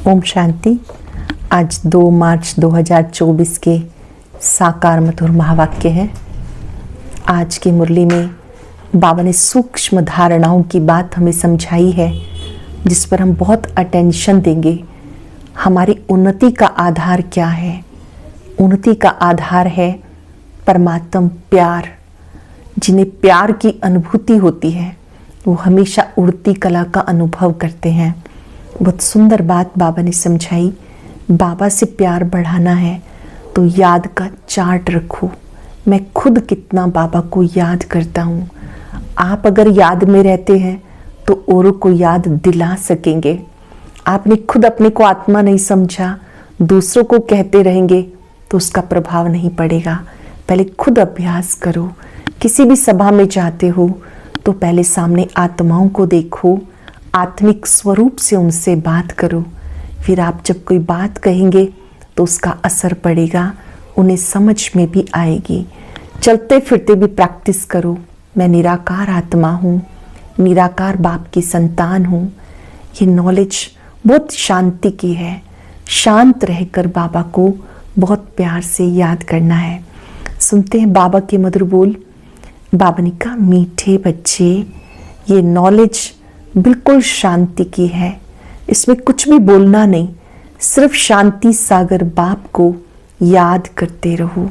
ओम शांति। आज 2 मार्च 2024 के साकार मधुर महावाक्य है। आज की मुरली में बाबा ने सूक्ष्म धारणाओं की बात हमें समझाई है, जिस पर हम बहुत अटेंशन देंगे। हमारी उन्नति का आधार क्या है? उन्नति का आधार है परमात्म प्यार। जिन्हें प्यार की अनुभूति होती है वो हमेशा उड़ती कला का अनुभव करते हैं। बहुत सुंदर बात बाबा ने समझाई। बाबा से प्यार बढ़ाना है तो याद का चार्ट रखो। मैं खुद कितना बाबा को याद करता हूँ। आप अगर याद में रहते हैं तो औरों को याद दिला सकेंगे। आपने खुद अपने को आत्मा नहीं समझा, दूसरों को कहते रहेंगे तो उसका प्रभाव नहीं पड़ेगा। पहले खुद अभ्यास करो। किसी भी सभा में जाते हो तो पहले सामने आत्माओं को देखो, आत्मिक स्वरूप से उनसे बात करो। फिर आप जब कोई बात कहेंगे तो उसका असर पड़ेगा, उन्हें समझ में भी आएगी। चलते फिरते भी प्रैक्टिस करो। मैं निराकार आत्मा हूँ, निराकार बाप की संतान हूँ। ये नॉलेज बहुत शांति की है। शांत रहकर बाबा को बहुत प्यार से याद करना है। सुनते हैं बाबा के मधुर बोल। बाबा ने कहा, मीठे बच्चे, ये नॉलेज बिल्कुल शांति की है। इसमें कुछ भी बोलना नहीं, सिर्फ शांति सागर बाप को याद करते रहो।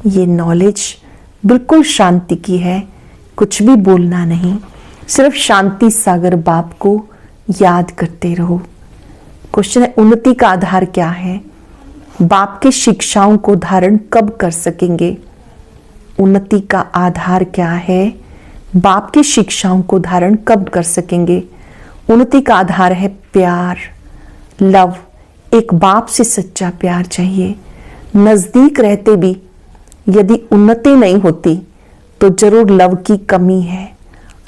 ये नॉलेज बिल्कुल शांति की है, कुछ भी बोलना नहीं, सिर्फ शांति सागर बाप को याद करते रहो। क्वेश्चन है, उन्नति का आधार क्या है? बाप के शिक्षाओं को धारण कब कर सकेंगे? उन्नति का आधार क्या है? बाप की शिक्षाओं को धारण कब कर सकेंगे? उन्नति का आधार है प्यार, लव। एक बाप से सच्चा प्यार चाहिए। नजदीक रहते भी यदि उन्नति नहीं होती तो जरूर लव की कमी है।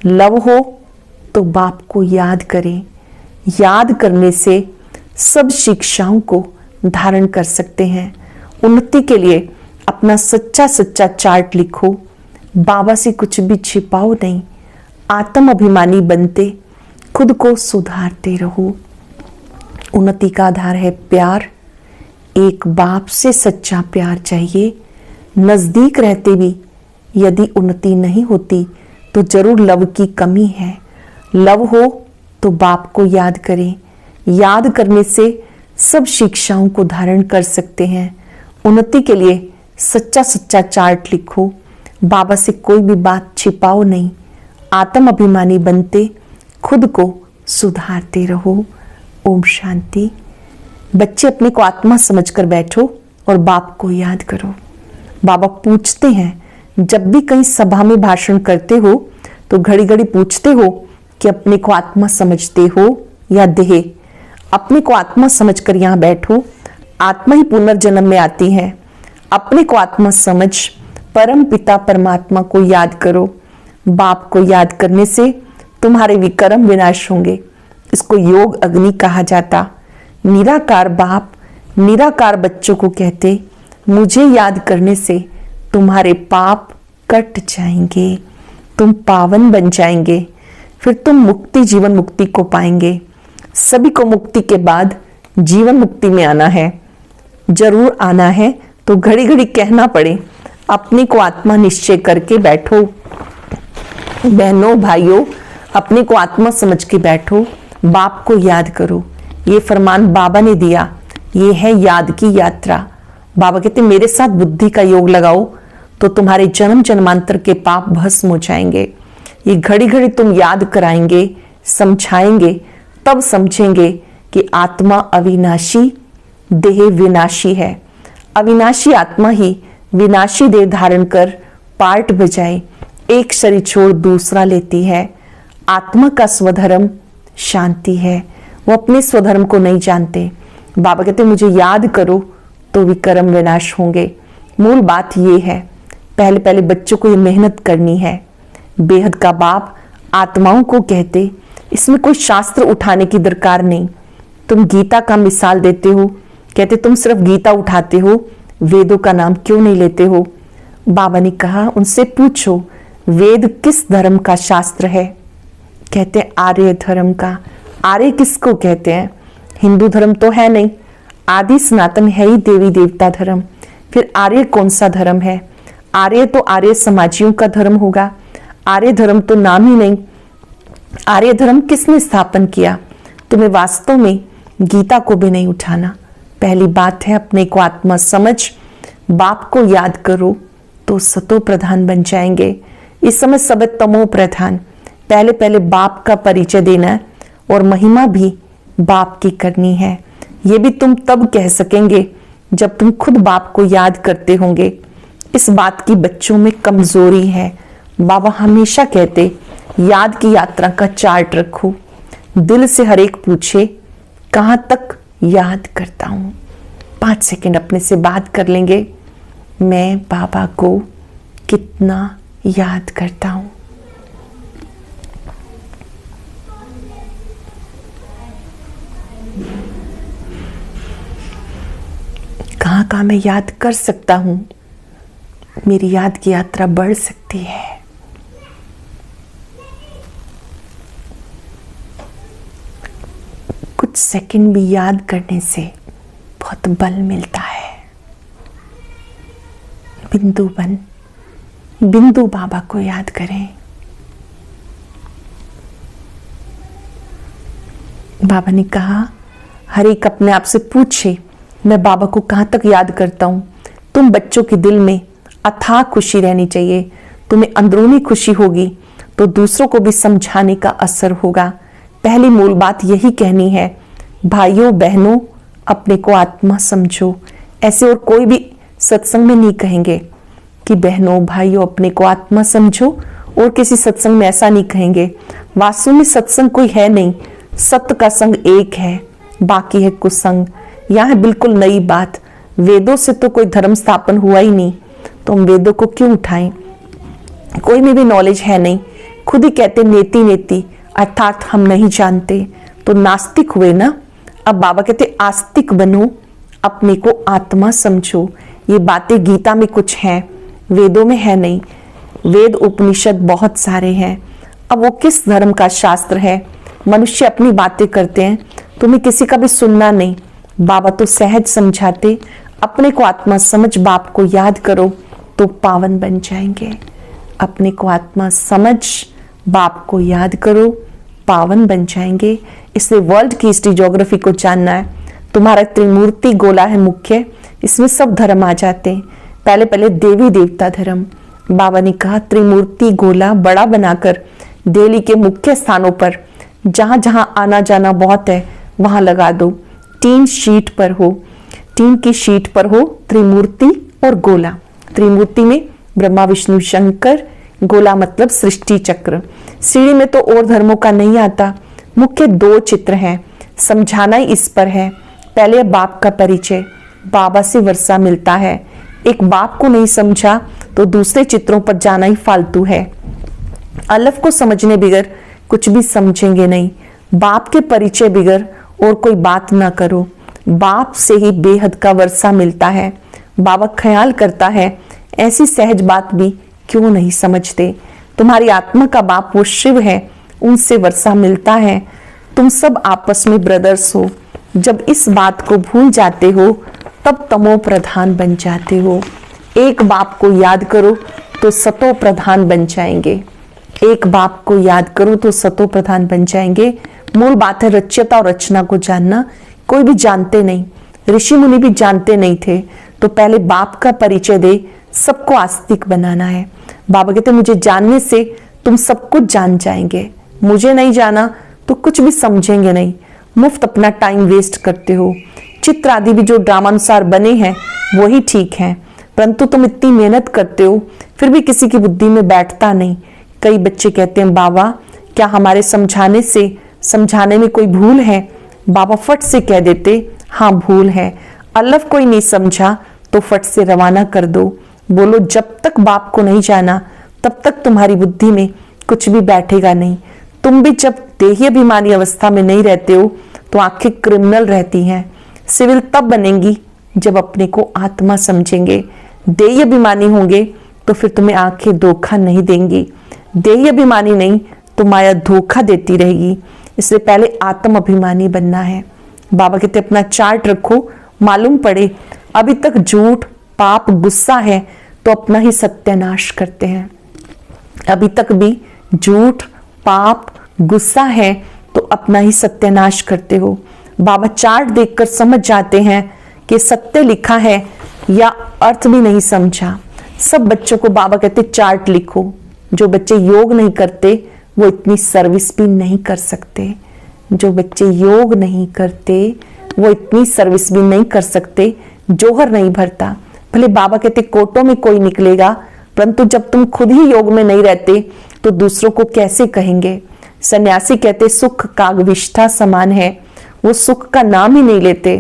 लव हो तो बाप को याद करें। याद करने से सब शिक्षाओं को धारण कर सकते हैं। उन्नति के लिए अपना सच्चा सच्चा चार्ट लिखो। बाबा से कुछ भी छिपाओ नहीं। आत्म अभिमानी बनते खुद को सुधारते रहो। उन्नति का आधार है प्यार। एक बाप से सच्चा प्यार चाहिए। नजदीक रहते भी यदि उन्नति नहीं होती तो जरूर लव की कमी है। लव हो तो बाप को याद करें। याद करने से सब शिक्षाओं को धारण कर सकते हैं। उन्नति के लिए सच्चा सच्चा चार्ट लिखो। बाबा से कोई भी बात छिपाओ नहीं। आत्म अभिमानी बनते खुद को सुधारते रहो। ओम शांति। बच्चे अपने को आत्मा समझकर बैठो और बाप को याद करो। बाबा पूछते हैं, जब भी कहीं सभा में भाषण करते हो तो घड़ी घड़ी पूछते हो कि अपने को आत्मा समझते हो या देह? अपने को आत्मा समझकर यहाँ बैठो। आत्मा ही पुनर्जन्म में आती है। अपने को आत्मा समझ परम पिता परमात्मा को याद करो। बाप को याद करने से तुम्हारे विकर्म विनाश होंगे। इसको योग अग्नि कहा जाता। निराकार बाप निराकार बच्चों को कहते, मुझे याद करने से तुम्हारे पाप कट जाएंगे, तुम पावन बन जाएंगे, फिर तुम मुक्ति जीवन मुक्ति को पाएंगे। सभी को मुक्ति के बाद जीवन मुक्ति में आना है, जरूर आना है। तो घड़ी घड़ी कहना पड़े, अपने को आत्मा निश्चय करके बैठो। बहनों भाइयों, अपने को आत्मा समझ के बैठो। बाप को याद करो। ये फरमान बाबा ने दिया। ये है याद की यात्रा। बाबा कहते, मेरे साथ बुद्धि का योग लगाओ तो तुम्हारे जन्म जन्मांतर के पाप भस्म हो जाएंगे। ये घड़ी घड़ी तुम याद कराएंगे, समझाएंगे, तब समझेंगे कि आत्मा अविनाशी, देह विनाशी है। अविनाशी आत्मा ही विनाशी देह धारण कर पार्ट बजाए एक शरीर छोड़ दूसरा लेती है। आत्मा का स्वधर्म शांति है। वो अपने स्वधर्म को नहीं जानते। बाबा कहते, मुझे याद करो तो विकर्म विनाश होंगे। मूल बात ये है, पहले पहले बच्चों को ये मेहनत करनी है। बेहद का बाप आत्माओं को कहते, इसमें कोई शास्त्र उठाने की दरकार नहीं। तुम गीता का मिसाल देते हो, कहते तुम सिर्फ गीता उठाते हो, वेदों का नाम क्यों नहीं लेते हो? बाबा ने कहा, उनसे पूछो वेद किस धर्म का शास्त्र है? कहते आर्य धर्म का। आर्य किसको कहते हैं? हिंदू धर्म तो है नहीं, आदि सनातन है ही देवी देवता धर्म। फिर आर्य कौन सा धर्म है? आर्य तो आर्य समाजियों का धर्म होगा। आर्य धर्म तो नाम ही नहीं। आर्य धर्म किसने स्थापन किया? तुम्हें वास्तव में गीता को भी नहीं उठाना। पहली बात है अपने को आत्मा समझ, बाप को याद करो तो सतो प्रधान बन जाएंगे। इस समय सब तमो प्रधान। पहले पहले बाप का परिचय देना है और महिमा भी बाप की करनी है। ये भी तुम तब कह सकेंगे जब तुम खुद बाप को याद करते होंगे। इस बात की बच्चों में कमजोरी है। बाबा हमेशा कहते याद की यात्रा का चार्ट रखो। दिल से हर एक पूछे कहां तक याद करता हूं। 5 सेकंड अपने से बात कर लेंगे, मैं बाबा को कितना याद करता हूं। कहां कहां मैं याद कर सकता हूं, मेरी याद की यात्रा बढ़ सकती है। कुछ सेकंड भी याद करने से बहुत बल मिलता है। बिंदु बन, बिंदु बाबा को याद करें। बाबा ने कहा हर एक अपने आप से पूछे मैं बाबा को कहां तक याद करता हूं। तुम बच्चों के दिल में अथाह खुशी रहनी चाहिए। तुम्हें अंदरूनी खुशी होगी तो दूसरों को भी समझाने का असर होगा। पहली मूल बात यही कहनी है, भाइयों बहनों अपने को आत्मा समझो। ऐसे और कोई भी सत्संग में नहीं कहेंगे कि बहनों भाइयों अपने को आत्मा समझो, और किसी सत्संग में ऐसा नहीं कहेंगे। वास्तव में सत्संग कोई है नहीं, सत्य का संग एक है, बाकी है कुसंग। यह है बिल्कुल नई बात। वेदों से तो कोई धर्म स्थापन हुआ ही नहीं, तो हम वेदों को क्यों उठाएं? कोई में भी नॉलेज है नहीं। खुद ही कहते नेति नेति, अर्थात हम नहीं जानते, तो नास्तिक हुए ना। अब बाबा कहते आस्तिक बनो, अपने को आत्मा समझो। ये बातें गीता में कुछ हैं, वेदों में है नहीं। वेद उपनिषद बहुत सारे हैं। अब वो किस धर्म का शास्त्र है? मनुष्य अपनी बातें करते हैं, तुम्हें किसी का भी सुनना नहीं। बाबा तो सहज समझाते, अपने को आत्मा समझ, बाप को याद करो तो पावन बन जाएंगे। अपने को आत्मा समझ, बाप को याद करो, पावन बन जाएंगे। इसलिए वर्ल्ड की हिस्ट्री ज्योग्राफी को जानना है। तुम्हारा त्रिमूर्ति गोला है मुख्य, इसमें सब धर्म आ जाते हैं। पहले पहले देवी देवता धर्म। बाबा ने कहा त्रिमूर्ति गोला बड़ा बनाकर दिल्ली के मुख्य स्थानों पर जहां जहां आना जाना बहुत है वहां लगा दो। टीन शीट पर हो, टीन की शीट पर हो त्रिमूर्ति और गोला। त्रिमूर्ति में ब्रह्मा विष्णु शंकर, गोला मतलब सृष्टि चक्र। सीढ़ी में तो और धर्मों का नहीं आता, मुख्य 2 चित्र हैं। समझाना ही इस पर है। पहले बाप का परिचय, बाबा से वर्षा मिलता है। एक बाप को नहीं समझा तो दूसरे चित्रों पर जाना ही फालतू है। अलफ को समझने बिगर कुछ भी समझेंगे नहीं। बाप के परिचय बिगर और कोई बात ना करो। बाप से ही बेहद का वर्षा मिलता है। बाबा ख्याल करता है ऐसी सहज बात भी क्यों नहीं समझते। तुम्हारी आत्मा का बाप वो शिव है, उनसे वर्षा मिलता है। तुम सब आपस में ब्रदर्स हो। जब इस बात को भूल जाते हो तब तमो प्रधान बन जाते हो। एक बाप को याद करो तो सतो प्रधान बन जाएंगे। एक बाप को याद करो तो सतो प्रधान बन जाएंगे। मूल बात है रच्यता और रचना को जानना। कोई भी जानते नहीं, ऋषि मुनि भी जानते नहीं थे, तो पहले बाप का परिचय दे, सबको आस्तिक बनाना है। बाबा कहते मुझे जानने से तुम सब कुछ जान जाएंगे, मुझे नहीं जाना तो कुछ भी समझेंगे नहीं। मुफ्त अपना टाइम वेस्ट करते हो। चित्र आदि भी जो ड्रामानुसार बने हैं वही ठीक है, परंतु तुम इतनी मेहनत करते हो फिर भी किसी की बुद्धि में बैठता नहीं। कई बच्चे कहते हैं बाबा क्या हमारे समझाने में कोई भूल है? बाबा फट से कह देते हाँ भूल है। अल्लाह कोई नहीं समझा तो फट से रवाना कर दो। बोलो जब तक बाप को नहीं जाना तब तक तुम्हारी बुद्धि में कुछ भी बैठेगा नहीं। तुम भी जब देही अभिमानी अवस्था में नहीं रहते हो तो आंखें क्रिमिनल रहती हैं। सिविल तब बनेंगी जब अपने को आत्मा समझेंगे। देही अभिमानी होंगे तो फिर तुम्हें आंखें धोखा नहीं देंगी। देही अभिमानी नहीं तो माया धोखा देती रहेगी। इसलिए पहले आत्म अभिमानी बनना है। बाबा कहते अपना चार्ट रखो, मालूम पड़े अभी तक झूठ, पाप, गुस्सा है तो अपना ही सत्यानाश करते हैं। अभी तक भी झूठ, पाप, गुस्सा है तो अपना ही सत्यानाश करते हो। बाबा चार्ट देखकर समझ जाते हैं कि सत्य लिखा है या अर्थ भी नहीं समझा। सब बच्चों को बाबा कहते चार्ट लिखो। जो बच्चे योग नहीं करते वो इतनी सर्विस भी नहीं कर सकते। जो बच्चे योग नहीं करते वो इतनी सर्विस भी नहीं कर सकते। जोहर नहीं भरता, भले बाबा कहते कोटों में कोई निकलेगा, परंतु जब तुम खुद ही योग में नहीं रहते तो दूसरों को कैसे कहेंगे। सन्यासी कहते सुख कागविष्ठा समान है, वो सुख का नाम ही नहीं लेते।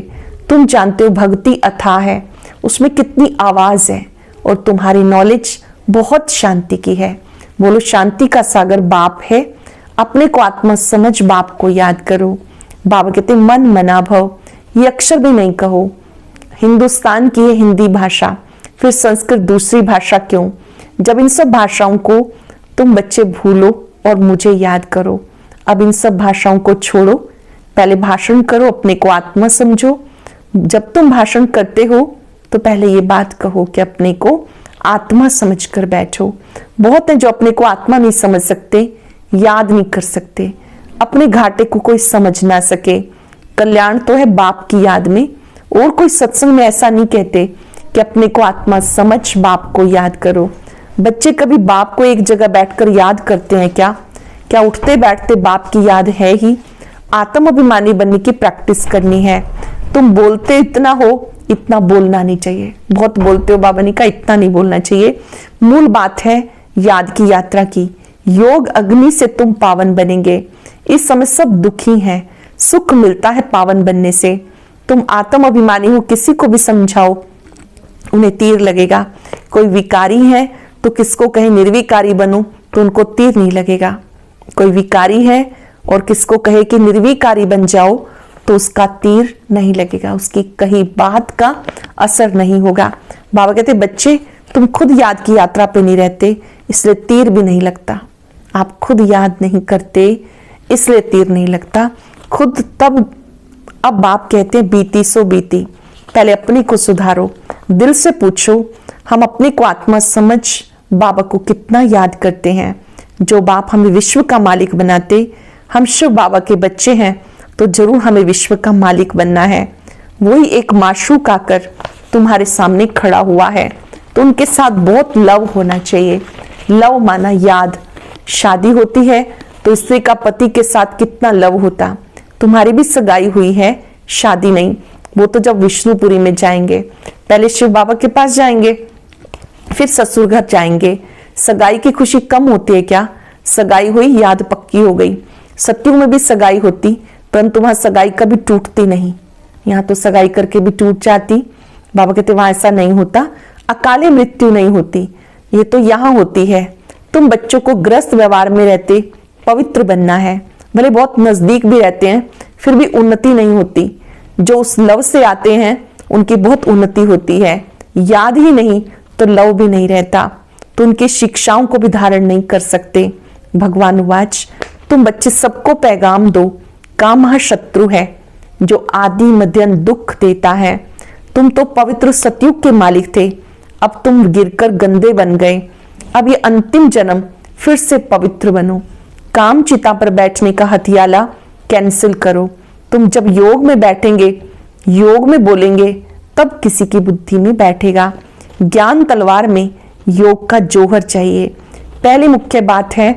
तुम जानते हो भक्ति अथाह है, उसमें कितनी आवाज है, और तुम्हारी नॉलेज बहुत शांति की है। बोलो शांति का सागर बाप है। अपने को आत्मा समझ बाप को याद करो। बाबा कहते मन मना भव, ये अक्षर भी नहीं कहो। हिंदुस्तान की है हिंदी भाषा, फिर संस्कृत दूसरी भाषा क्यों। जब इन सब भाषाओं को तुम बच्चे भूलो और मुझे याद करो। अब इन सब भाषाओं को छोड़ो, पहले भाषण करो, अपने को आत्मा समझो। जब तुम भाषण करते हो तो पहले ये बात कहो कि अपने को आत्मा समझकर बैठो। बहुत है जो अपने को आत्मा नहीं समझ सकते, याद नहीं कर सकते, अपने घाटे को कोई समझ ना सके। कल्याण तो है बाप की याद में, और कोई सत्संग में ऐसा नहीं कहते कि अपने को आत्मा समझ बाप को याद करो। बच्चे कभी बाप को एक जगह बैठकर याद करते हैं क्या? क्या उठते बैठते बाप की याद है ही? आत्म अभिमानी बनने की प्रैक्टिस करनी है। तुम बोलते इतना हो, इतना बोलना नहीं चाहिए। बहुत बोलते हो, बाबा ने कहा इतना नहीं बोलना चाहिए। मूल बात है याद की यात्रा की। योग अग्नि से तुम पावन बनेंगे। इस समय सब दुखी हैं, सुख मिलता है पावन बनने से। तुम आत्म अभिमानी हो, किसी को भी समझाओ उन्हें तीर लगेगा। कोई विकारी है तो किसको कहे निर्विकारी बनो तो उनको तीर नहीं लगेगा। कोई विकारी है और किसको कहे कि निर्विकारी बन जाओ तो उसका तीर नहीं लगेगा, उसकी कही बात का असर नहीं होगा। बाबा कहते बच्चे तुम खुद याद की यात्रा पे नहीं रहते, इसलिए तीर भी नहीं लगता। आप खुद याद नहीं करते इसलिए तीर नहीं लगता। खुद तब अब बाप कहते हैं बीती सो बीती, पहले अपने को सुधारो। दिल से पूछो हम अपने को आत्मा समझ बाबा को कितना याद करते हैं। जो बाप हमें विश्व का मालिक बनाते, हम शिव बाबा के बच्चे हैं तो जरूर हमें विश्व का मालिक बनना है। वही एक माशूक आकर तुम्हारे सामने खड़ा हुआ है तो उनके साथ बहुत लव होना चाहिए। लव माना याद। शादी होती है तो स्त्री का पति के साथ कितना लव होता। तुम्हारी भी सगाई हुई है, शादी नहीं। वो तो जब विष्णुपुरी में जाएंगे, पहले शिव बाबा के पास जाएंगे, फिर ससुर घर जाएंगे। सगाई की खुशी कम होती है क्या? सगाई हुई, याद पक्की हो गई। सत्युग में भी सगाई होती, परंतु वहां सगाई कभी टूटती नहीं। यहाँ तो सगाई करके भी टूट जाती। बाबा कहते वहां ऐसा नहीं होता, अकाले मृत्यु नहीं होती, ये तो यहाँ होती है। तुम बच्चों को ग्रस्त व्यवहार में रहते पवित्र बनना है। भले बहुत नजदीक भी रहते हैं फिर भी उन्नति नहीं होती। जो उस लव से आते हैं उनकी बहुत उन्नति होती है। याद ही नहीं तो लव भी नहीं रहता, तो उनकी शिक्षाओं को भी धारण नहीं कर सकते। भगवान वाच तुम बच्चे सबको पैगाम दो, काम महाशत्रु है जो आदि मध्यम दुख देता है। तुम तो पवित्र सतयुग के मालिक थे, अब तुम गिरकर गंदे बन गए। अब ये अंतिम जन्म फिर से पवित्र बनो। काम चिता पर बैठने का हथियाला कैंसिल करो। तुम जब योग में बैठेंगे, योग में बोलेंगे, तब किसी की बुद्धि में बैठेगा। ज्ञान तलवार में योग का जोहर चाहिए। पहली मुख्य बात है,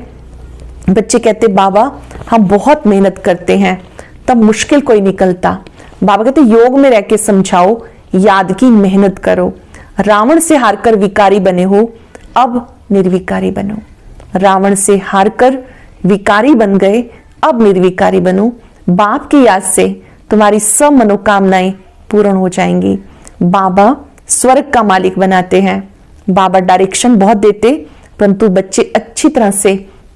बच्चे कहते बाबा हम बहुत मेहनत करते हैं, तब मुश्किल कोई निकलता। बाबा कहते योग में रह के समझाओ, याद की मेहनत करो। रावण से हारकर विकारी बने हो, अब निर्विकारी बनो। रावण से हारकर विकारी बन गए, अब निर्विकारी बनो। बाप की याद से तुम्हारी सब मनोकामनाएं पूर्ण हो जाएंगी। बाबा स्वर्ग का मालिक बनाते हैं। बाबा डायरेक्शन बहुत देते, परंतु बच्चे अच्छी तरह से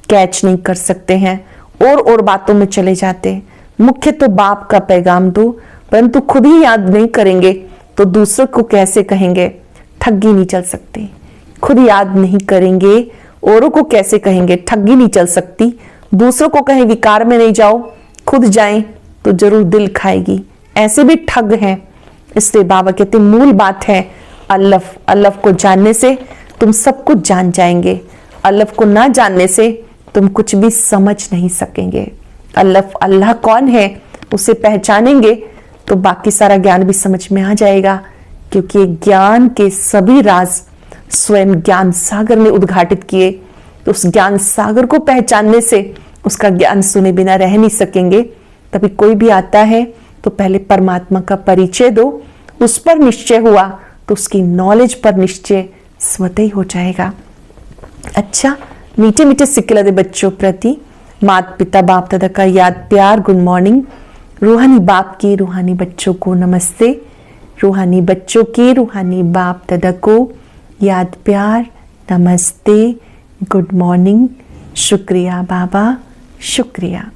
कैच नहीं कर सकते हैं, और बातों में चले जाते। मुख्य तो बाप का पैगाम दो, परंतु खुद ही याद नहीं करेंगे तो दूसरों को कैसे कहेंगे? ठगी नहीं चल सकती। खुद याद नहीं करेंगे औरों को कैसे कहेंगे? ठगी नहीं चल सकती। दूसरों को कहें विकार में नहीं जाओ, खुद जाएं तो जरूर दिल खाएगी। ऐसे भी ठग हैं। इसलिए बाबा कहते मूल बात है अल्लाफ। अल्लाफ को जानने से तुम सब कुछ जान जाएंगे, अल्लाफ को ना जानने से तुम कुछ भी समझ नहीं सकेंगे। अल्लाफ अल्लाह कौन है उसे पहचानेंगे तो बाकी सारा ज्ञान भी समझ में आ जाएगा, क्योंकि ज्ञान के सभी राज स्वयं ज्ञान सागर ने उद्घाटित किए। तो उस ज्ञान सागर को पहचानने से उसका ज्ञान सुने बिना रह नहीं सकेंगे। तभी कोई भी आता है तो पहले परमात्मा का परिचय दो, उस पर निश्चय हुआ तो उसकी नॉलेज पर निश्चय स्वतः ही हो जाएगा। अच्छा, मीठे मीठे सिक्के दे बच्चों प्रति माता पिता बाप दादा का याद प्यार गुड मॉर्निंग। रूहानी बाप की रूहानी बच्चों को नमस्ते। रूहानी बच्चों की रूहानी बाप दादा को याद प्यार नमस्ते गुड मॉर्निंग। शुक्रिया बाबा, शुक्रिया।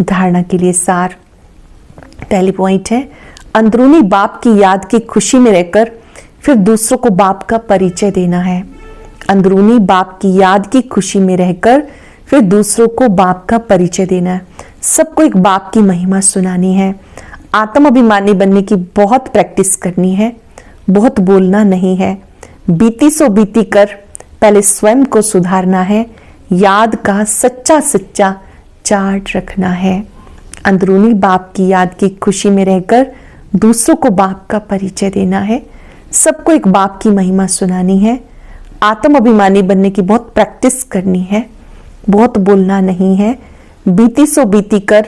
धारणा के लिए सार। पहली पॉइंट है अंदरूनी बाप की याद की खुशी में रहकर फिर दूसरों को बाप का परिचय देना है। अंदरूनी बाप की याद की खुशी में रहकर फिर दूसरों को बाप का परिचय देना है। सबको एक बाप की महिमा सुनानी है। आत्म अभिमानी बनने की बहुत प्रैक्टिस करनी है, बहुत बोलना नहीं है। बीती सो बीती कर पहले स्वयं को सुधारना है। याद का सच्चा सच्चा चार्ट रखना है। अंदरूनी बाप की याद की खुशी में रहकर दूसरों को बाप का परिचय देना है। सबको एक बाप की महिमा सुनानी है। आत्म अभिमानी बनने की बहुत प्रैक्टिस करनी है, बहुत बोलना नहीं है। बीती सो बीती कर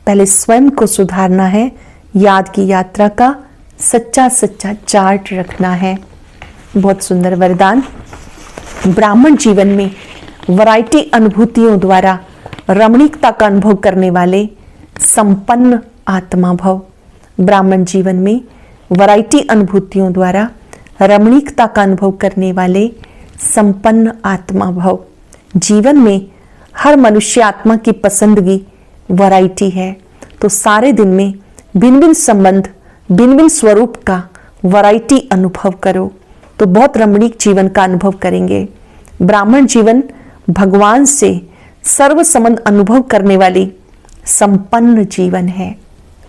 पहले स्वयं को सुधारना है। याद की यात्रा का सच्चा सच्चा चार्ट रखना है। बहुत सुंदर वरदान। ब्राह्मण जीवन में वैरायटी अनुभूतियों द्वारा रमणीकता का अनुभव करने वाले संपन्न आत्मा भव। ब्राह्मण जीवन में वैरायटी अनुभूतियों द्वारा रमणीकता का अनुभव करने वाले संपन्न आत्मा भव। जीवन में हर मनुष्य आत्मा की पसंदगी वैरायटी है, तो सारे दिन में भिन्न भिन्न संबंध भिन्न भिन्न स्वरूप का वैरायटी अनुभव करो तो बहुत रमणीक जीवन का अनुभव करेंगे। ब्राह्मण जीवन भगवान से सर्व संबंध अनुभव करने वाली संपन्न जीवन है।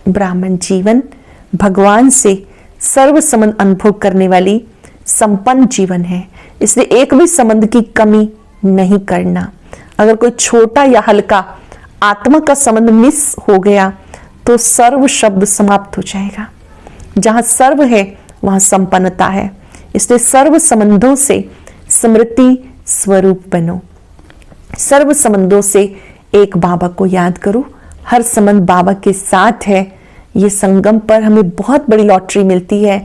ब्राह्मण जीवन भगवान से सर्व संबंध अनुभव करने वाली संपन्न जीवन है। इसलिए एक भी संबंध की कमी नहीं करना। अगर कोई छोटा या हल्का आत्मा का संबंध मिस हो गया तो सर्व शब्द समाप्त हो जाएगा। जहां सर्व है वहां संपन्नता है। इसलिए सर्व संबंधों से स्मृति स्वरूप बनो। सर्व संबंधों से एक बाबा को याद करो। हर संबंध बाबा के साथ है। ये संगम पर हमें बहुत बड़ी लॉटरी मिलती है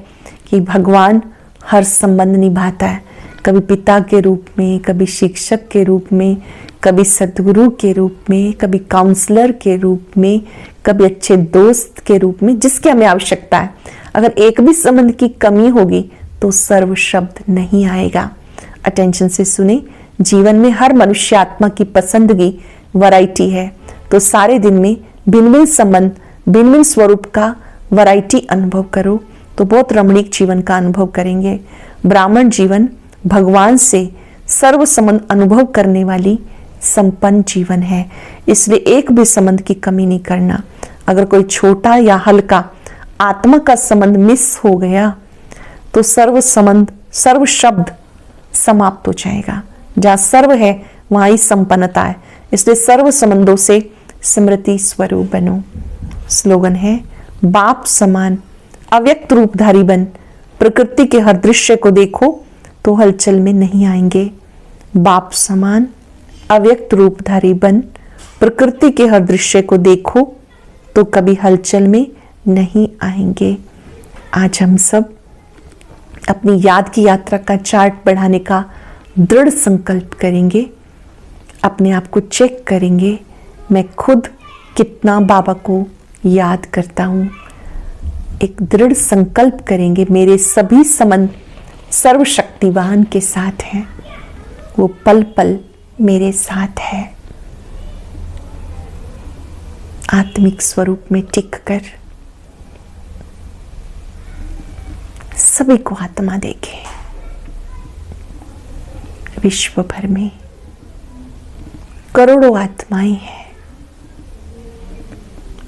कि भगवान हर संबंध निभाता है। कभी पिता के रूप में, कभी शिक्षक के रूप में, कभी सदगुरु के रूप में, कभी काउंसलर के रूप में, कभी अच्छे दोस्त के रूप में, जिसकी हमें आवश्यकता है। अगर एक भी संबंध की कमी होगी तो सर्व शब्द नहीं आएगा। अटेंशन से सुने। जीवन में हर मनुष्य आत्मा की पसंदगी वैरायटी है, तो सारे दिन में भिन्न भिन्न संबंध भिन्न भिन्न स्वरूप का वैरायटी अनुभव करो तो बहुत रमणीक जीवन का अनुभव करेंगे। ब्राह्मण जीवन भगवान से सर्व संबंध अनुभव करने वाली संपन्न जीवन है। इसलिए एक भी संबंध की कमी नहीं करना। अगर कोई छोटा या हल्का आत्मा का संबंध मिस हो गया तो सर्व संबंध सर्व शब्द समाप्त हो जाएगा। जहां सर्व है वहां ही संपन्नता है। इसलिए सर्व संबंधों से स्मृति स्वरूप बनो। स्लोगन है बाप समान अव्यक्त रूपधारी बन। प्रकृति के हर दृश्य को देखो तो हलचल में नहीं आएंगे। बाप समान अव्यक्त रूपधारी बन। प्रकृति के हर दृश्य को देखो तो कभी हलचल में नहीं आएंगे। आज हम सब अपनी याद की यात्रा का चार्ट बढ़ाने का दृढ़ संकल्प करेंगे। अपने आप को चेक करेंगे, मैं खुद कितना बाबा को याद करता हूँ। एक दृढ़ संकल्प करेंगे, मेरे सभी संबंध सर्वशक्तिवान के साथ हैं, वो पल पल मेरे साथ है। आत्मिक स्वरूप में टिक कर सभी को आत्मा देखे। विश्व भर में करोड़ों आत्माएं हैं,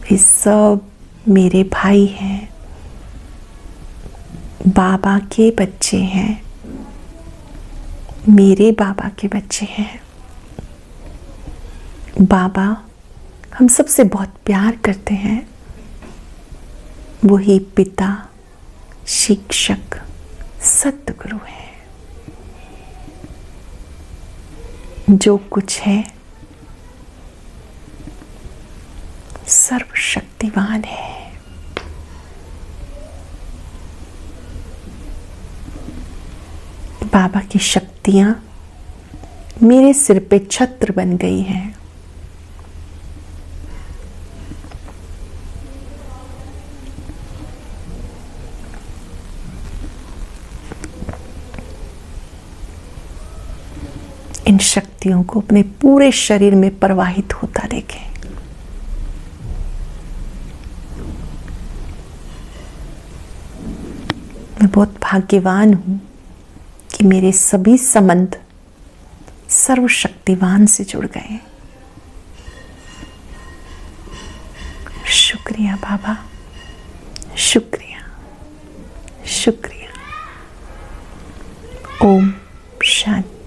वे सब मेरे भाई हैं, बाबा के बच्चे हैं, मेरे बाबा के बच्चे हैं। बाबा हम सबसे बहुत प्यार करते हैं। वही पिता, शिक्षक, सतगुरु है। जो कुछ है सर्वशक्तिवान है। बाबा की शक्तियां मेरे सिर पे छत्र बन गई हैं। इन शक्तियों को अपने पूरे शरीर में प्रवाहित होता देखें। मैं बहुत भाग्यवान हूं कि मेरे सभी संबंध सर्वशक्तिवान से जुड़ गए। शुक्रिया बाबा, शुक्रिया, शुक्रिया। ओम शांति।